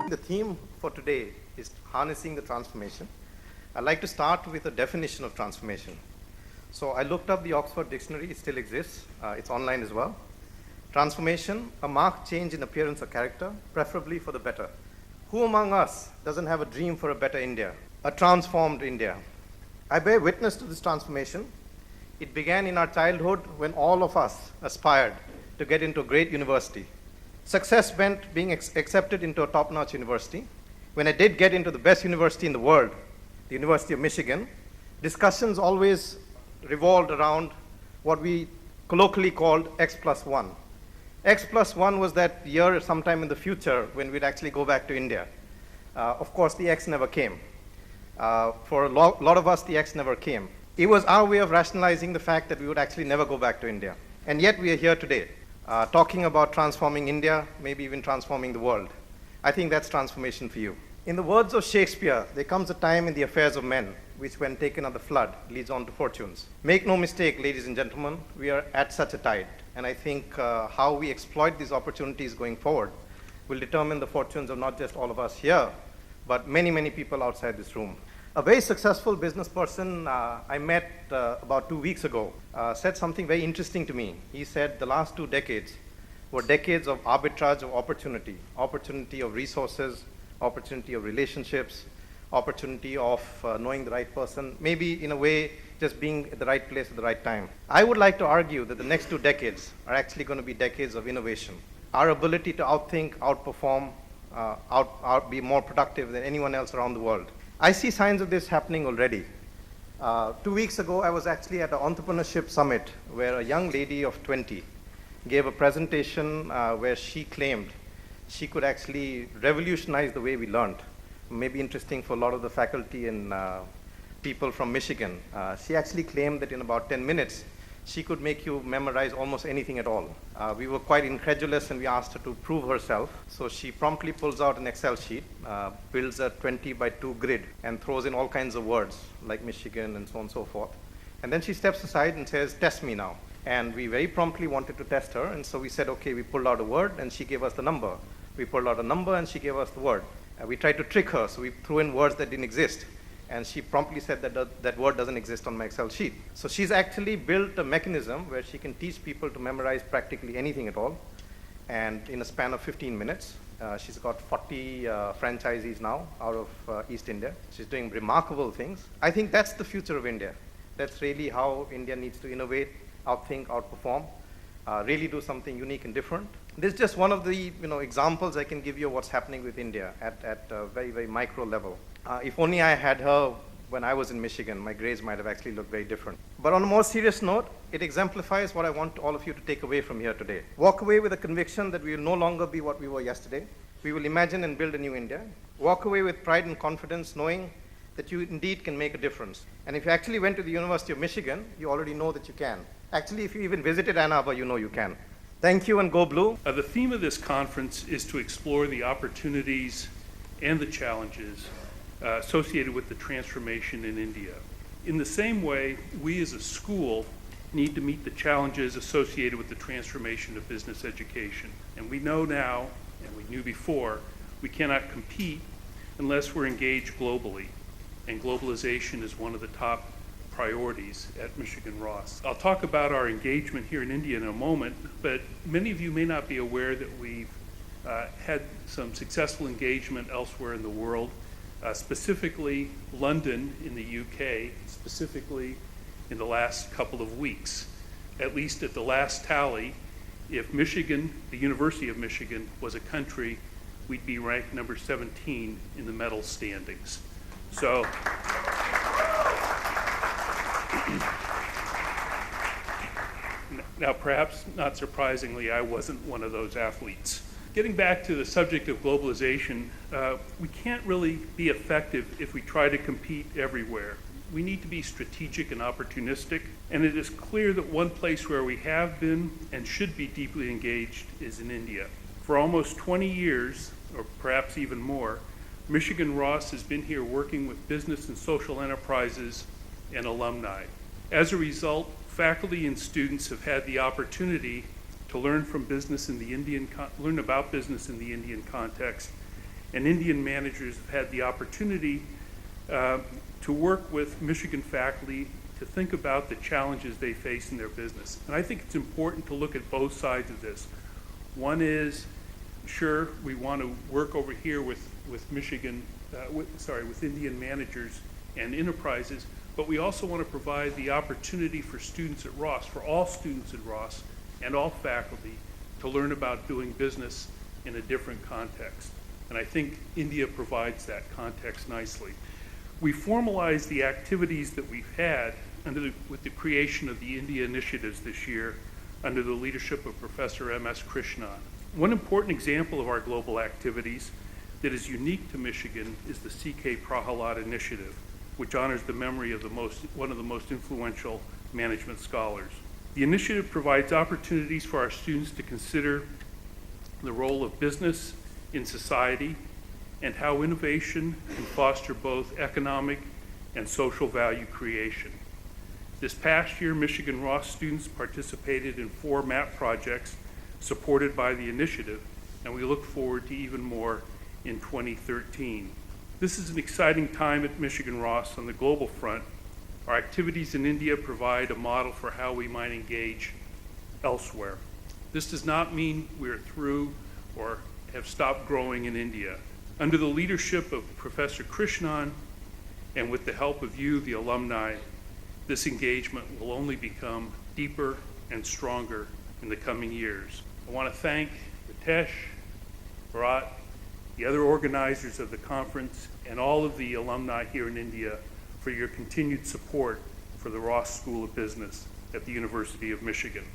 The theme for today is harnessing the transformation. I'd like to start with a definition of transformation. So I looked up the Oxford Dictionary. It still exists. It's online as well. Transformation, a marked change in appearance or character, preferably for the better. Who among us doesn't have a dream for a better India, a transformed India? I bear witness to this transformation. It began in our childhood when all of us aspired to get into a great university. Success meant being accepted into a top-notch university. When I did get into the best university in the world, the University of Michigan, discussions always revolved around what we colloquially called X+1. X+1 was that year sometime in the future when we'd actually go back to India. Of course, the X never came. For a lot of us, the X never came. It was our way of rationalizing the fact that we would actually never go back to India. And yet we are here today, talking about transforming India, maybe even transforming the world. I think that's transformation for you. In the words of Shakespeare, there comes a time in the affairs of men, which when taken at the flood, leads on to fortunes. Make no mistake, ladies and gentlemen, we are at such a tide. And I think how we exploit these opportunities going forward will determine the fortunes of not just all of us here, but many, many people outside this room. A very successful business person I met about 2 weeks ago said something very interesting to me. He said the last 2 decades were decades of arbitrage of opportunity of resources, opportunity of relationships, opportunity of knowing the right person, maybe in a way just being at the right place at the right time. I would like to argue that the next 2 decades are actually going to be decades of innovation. Our ability to outthink, outperform, be more productive than anyone else around the world. I see signs of this happening already. 2 weeks ago, I was actually at an entrepreneurship summit where a young lady of 20 gave a presentation where she claimed she could actually revolutionize the way we learned. Maybe interesting for a lot of the faculty and people from Michigan. She actually claimed that in about 10 minutes, she could make you memorize almost anything at all. We were quite incredulous and we asked her to prove herself. So she promptly pulls out an Excel sheet, builds a 20 by 2 grid and throws in all kinds of words like Michigan and so on and so forth. And then she steps aside and says, test me now. And we very promptly wanted to test her. And so we said, okay, we pulled out a word and she gave us the number. We pulled out a number and she gave us the word. We tried to trick her, so we threw in words that didn't exist. And she promptly said that that word doesn't exist on my Excel sheet. So she's actually built a mechanism where she can teach people to memorize practically anything at all. And in a span of 15 minutes, she's got 40 franchisees now out of East India. She's doing remarkable things. I think that's the future of India. That's really how India needs to innovate, outthink, outperform, really do something unique and different. This is just one of the examples I can give you of what's happening with India at a very, very micro level. If only I had her when I was in Michigan, my grades might have actually looked very different. But on a more serious note, it exemplifies what I want all of you to take away from here today. Walk away with a conviction that we will no longer be what we were yesterday. We will imagine and build a new India. Walk away with pride and confidence, knowing that you indeed can make a difference. And if you actually went to the University of Michigan, you already know that you can. Actually, if you even visited Ann Arbor, you know you can. Thank you and go blue. The theme of this conference is to explore the opportunities and the challenges associated with the transformation in India. In the same way, we as a school need to meet the challenges associated with the transformation of business education. And we know now, and we knew before, we cannot compete unless we're engaged globally. And globalization is one of the top priorities at Michigan Ross. I'll talk about our engagement here in India in a moment, but many of you may not be aware that we've had some successful engagement elsewhere in the world, specifically London in the UK, specifically in the last couple of weeks. At least at the last tally, if Michigan, the University of Michigan, was a country, we'd be ranked number 17 in the medal standings. So, now perhaps not surprisingly, I wasn't one of those athletes. Getting back to the subject of globalization, we can't really be effective if we try to compete everywhere. We need to be strategic and opportunistic, and it is clear that one place where we have been and should be deeply engaged is in India. For almost 20 years, or perhaps even more, Michigan Ross has been here working with business and social enterprises and alumni. As a result, faculty and students have had the opportunity to learn about business in the Indian context and Indian managers have had the opportunity to work with Michigan faculty to think about the challenges they face in their business. And I think it's important to look at both sides of this. One is, sure, we want to work over here with Indian managers and enterprises, but we also want to provide the opportunity for students at Ross, for all students at Ross and all faculty, to learn about doing business in a different context. And I think India provides that context nicely. We formalized the activities that we've had with the creation of the India initiatives this year under the leadership of Professor M.S. Krishnan. One important example of our global activities that is unique to Michigan is the C.K. Prahalad Initiative, which honors the memory of one of the most influential management scholars. The initiative provides opportunities for our students to consider the role of business in society and how innovation can foster both economic and social value creation. This past year, Michigan Ross students participated in 4 MAP projects supported by the initiative, and we look forward to even more in 2013. This is an exciting time at Michigan Ross on the global front. Our activities in India provide a model for how we might engage elsewhere. This does not mean we're through or have stopped growing in India. Under the leadership of Professor Krishnan and with the help of you, the alumni, this engagement will only become deeper and stronger in the coming years. I want to thank Ritesh, Bharat, the other organizers of the conference, and all of the alumni here in India for your continued support for the Ross School of Business at the University of Michigan.